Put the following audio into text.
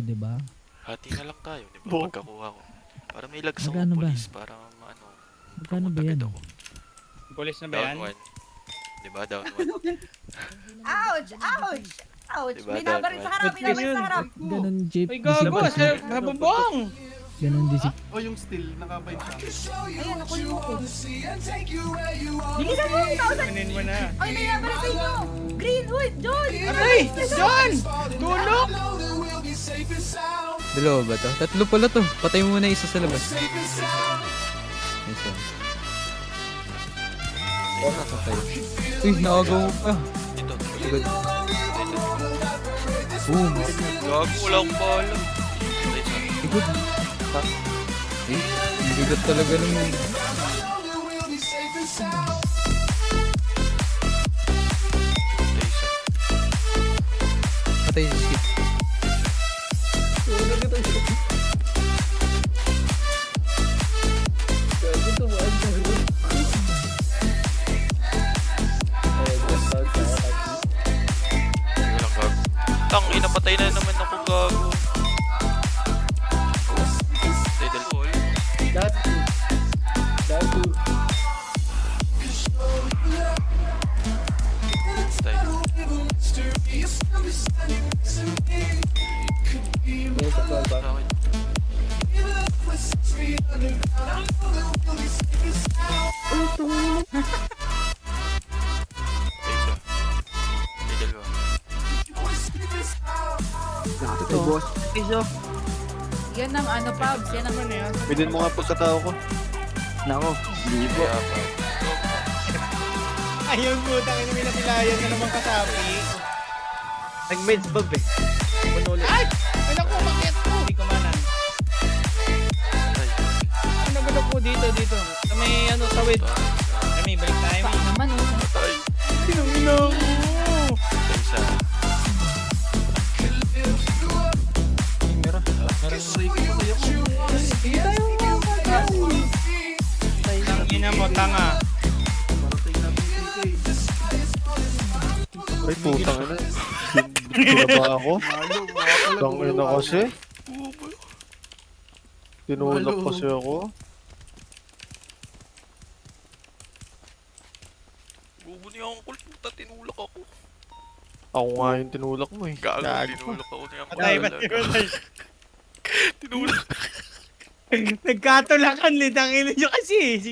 di ba? Hati na lang tayo, di ba? Bo. Pagkakuha ko. Para may lags ako Magkano ba? police, para ano. Magkano ba promote yan? agad ako. Police na ba yan? Down one. Di ba? Down one. Ouch! Ouch! Ouch! Diba, May nabaril sa harap! May nabaril sa harap! Ganon jeep. Ay, gago! disip- Nabubong! Ganon disip. O yung steel, naka-5 siya. Ayan, ako yung ko. Bilisan mo! 1,000! Kunin mo na. Ay, may nabaril sa inyo! Greenwood! John! Aray! John! Tulog! Dalawa ba to? Tatlo pala to. Patay mo muna isa sa labas. Isa. Oh, nakatay. Uy, nakagaw mo pa. Ito. Agad. Boom. Gago, wala akong bala. Okay, sorry. Ikot. Ha? Eh, bigat talaga ng... Okay, isa. Patay si Skip. Sige lang, gago. Tang, inapatay na naman ako, gago. Tidal call. Tay. Bakit? Okay, isa. Tidal ba? Yan ang ano, Pabs. Yan ang... Ano yan? Bidin mo nga pagkatao ko. Nako. Kaya pa. Ayun, putang ina, may napilayan na naman kasapi. Nag-meds bab eh. Ay! Ay, naku, bakit? Hindi ko manan. Tay. Ay, nagulog ko dito. Sa may ano, sawit. Ay, may balik tayo. Pak naman, oh. Patay. Pinamino ko! Tay, isa. Tangina mo, tanga. Ay, putang ina. Dito ba ako? Tangin na kasi. Tinulak kasi ako. Bubuni akong kulit. Puta, tinulak ako. Ako nga yung tinulak mo eh. Gago, Gago. tinulak ako niya. Patay ba? Tinulak. Nagkatulakan, litang ilo nyo kasi.